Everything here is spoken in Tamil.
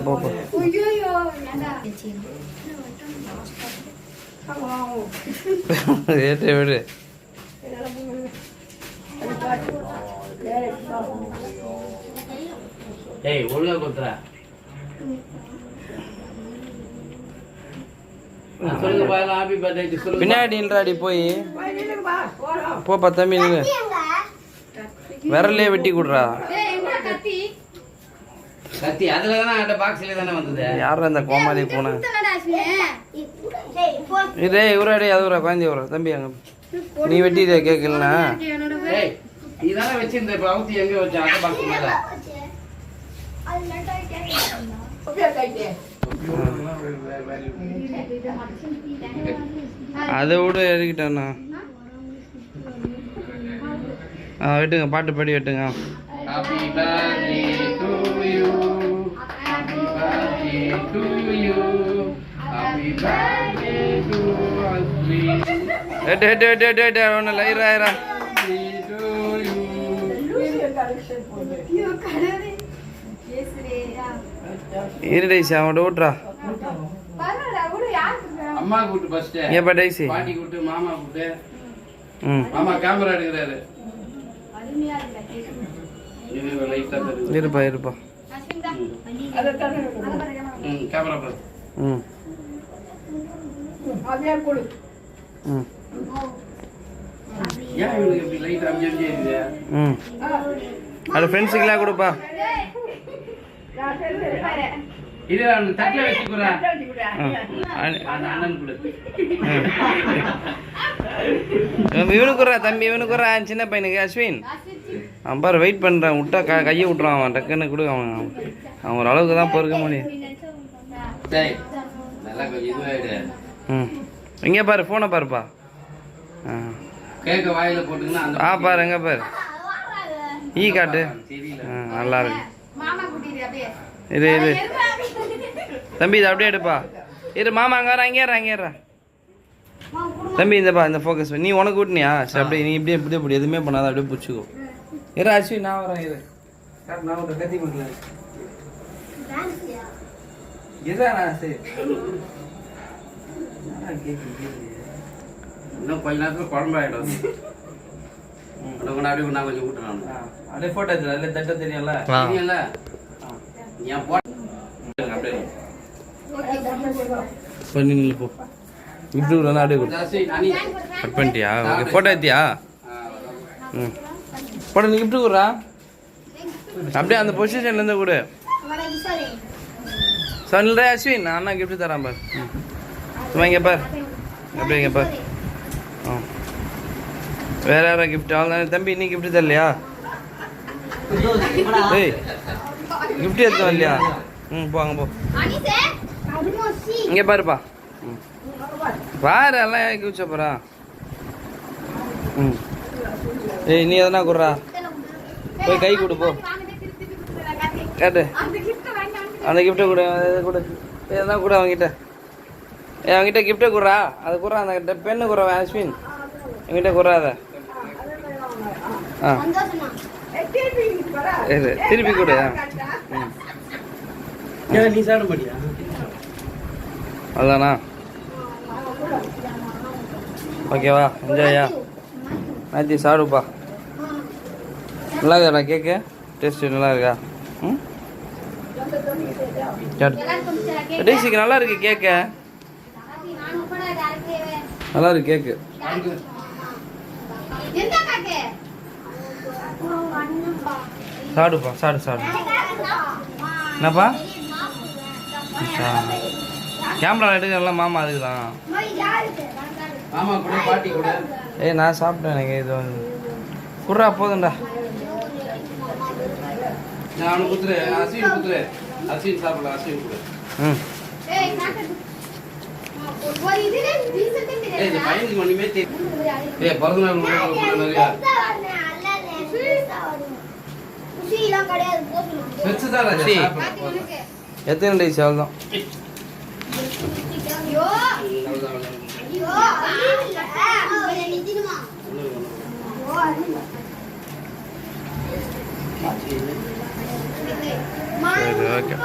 போ போ. ஏட்டே விடு. ஏய் ஒழுங்கா கொடுத்துறா. சொல்லுங்க பாருங்க, ஹாப்பி பர்த்டே சொல்லுங்க. பின்னாடி போய் போப்பா தம்பி, நீங்க விரலே வெட்டி கொடுறா. கத்தி அதுல தானே அந்த பாக்ஸ்ல தானே வந்தது. யாரும் அந்த கோமாளி போன இதே இவராடி அது ஒரு குழந்தை வர தம்பி அங்க நீ வெட்டிட கேட்கலனா. ஏய் நீ தானே வச்சிருந்த, இப்ப அவுத்தி எங்க வச்ச அந்த பாக்ஸ் மேல? அதை விட எடுக்கிட்டாண்ணா. வெட்டுங்க, பாட்டு பாடி வெட்டுங்க. Happy birthday to you. Happy birthday to you. Happy birthday to us. வெட்டு ஒன்றும் இல்லை. இருடா இருடைசி அவன்கிட்ட விட்றா. அம்மா கூட்டு ஃபர்ஸ்ட். ஏப்பா டைசி பாட்டி கூட்டு, மாமா கூட்டு. மாமா கேமரா எடுக்கிறாரு. இருப்பா கேமரா பாரு. ஏன் இவனுக்கு இப்படி லைட் அம்ஜி இருக்குது? அது ஃப்ரெண்ட்ஸுக்கெல்லாம் கொடுப்பா. இது தட்டில் வச்சுக்கிறேன். அண்ணன் கொடு. இவனுக்குறா தம்பி, இவனுக்குறா சின்ன பையனுக்கு அஸ்வின். அவன் பாரு வெயிட் பண்ணுறான், விட்டா கையை விட்றான். அவன் டக்குன்னு கொடு. அவன் ஓரளவுக்கு தான் பொறுக்க முடியும். சரி நல்லா கொஞ்சம் இதுவாயிடு. இங்கே பாரு, ஃபோனை பாருப்பா. கேட்க வாயில போட்டுங்கன்னா அந்த பாரு எங்கே பாரு, ஈ காட்டு. நல்லா இருக்கு. இது தம்பி இதை அப்படியே எடுப்பா. இரு மாமா அங்கே வர, அங்கேறா தம்பி. இந்தப்பா இந்த ஃபோக்கஸ் நீ உனக்கு விட்டுனியா? சரி அப்படியே நீ இப்படியே இப்படி எதுவுமே பண்ணாத, அப்படியே பிடிச்சிக்கோ. இரு அஸ்வின் நான் வரேன். நான் ஒரு கத்தி பண்ணல. சரி இன்னும் கொஞ்ச நேரத்தில் குழம்பாயிடும். அப்படியே நான் கொஞ்சம் விட்டுறேன். அப்படியே ஃபோட்டோ எடுத்துல அதில் தட்ட தெரியும்ல. தெரியல என் போட்டோ அப்படியே பண்ணி போ. இப்படி ஒரு அப்படியே கட் பண்ணிட்டியா? ஓகே ஃபோட்டோ எடுத்தியா? போட நீ கிஃப்ட் கொடுறா. அப்படியே அந்த பொசிஷன்லேருந்து கொடு. சொல்ற அஸ்வின் நான் அண்ணா கிஃப்ட் தரேன் பார். சும்மா இங்கே பார், அப்படியே இங்கே பார். வேற யாரா கிஃப்ட்? அவள் தானே தம்பி. நீ கிஃப்ட் தரலையா? ஏய் கிஃப்ட் எடுத்து வரலையா? போங்க போ. இங்கே பாருப்பா. வேற எல்லாம் இறக்கி வச்ச போறா. ஏய் நீ எதனா கொடுறா, போய் கை கொடு போ. கேட்டு அந்த கிஃப்ட்டை கொடு, கொடு எதனா கொடு அவங்ககிட்ட. அவங்ககிட்ட கிஃப்ட்டை கொடுறா, அதை கொடுறா. அந்த பெண்ணு கொடுறா அஸ்வின், என்கிட்ட கொடுறா அதை. திருப்பி கொடு. நீ சாப்பிட மாட்டியா? அதானா? ஓகேவா? என்ஜாயா? மேத்தி சாப்பிடுப்பா. நல்லா இருக்காடா கேக்கு? டேஸ்ட்டு நல்லா இருக்கா? டேஸ்டிக்கு நல்லா இருக்கு கேக்கு. நல்லா இருக்கு கேக்கு. சாப்பிடுப்பா, சாப்பிடு. என்னப்பா கேமரா எடுக்கலாம் மாமா, அதுக்கு தான். ஆமா கூட பாட்டி கூட. ஏய் நான் சாப்பிட்டேன், எனக்கு இது வந்து குர்ரா போதும்டா. நான் அவனுக்கு குத்துறேன். அஸ்வின் குத்துறேன். அஸ்வின் சாப்பிடலாம். அஸ்வின் கூட. இந்த பையனுக்கு ஒண்ணுமே தெரியும். பிறந்த நாள் நிறையா எத்தனை டேஸ் ஆகுதான்? சரி ஓகே.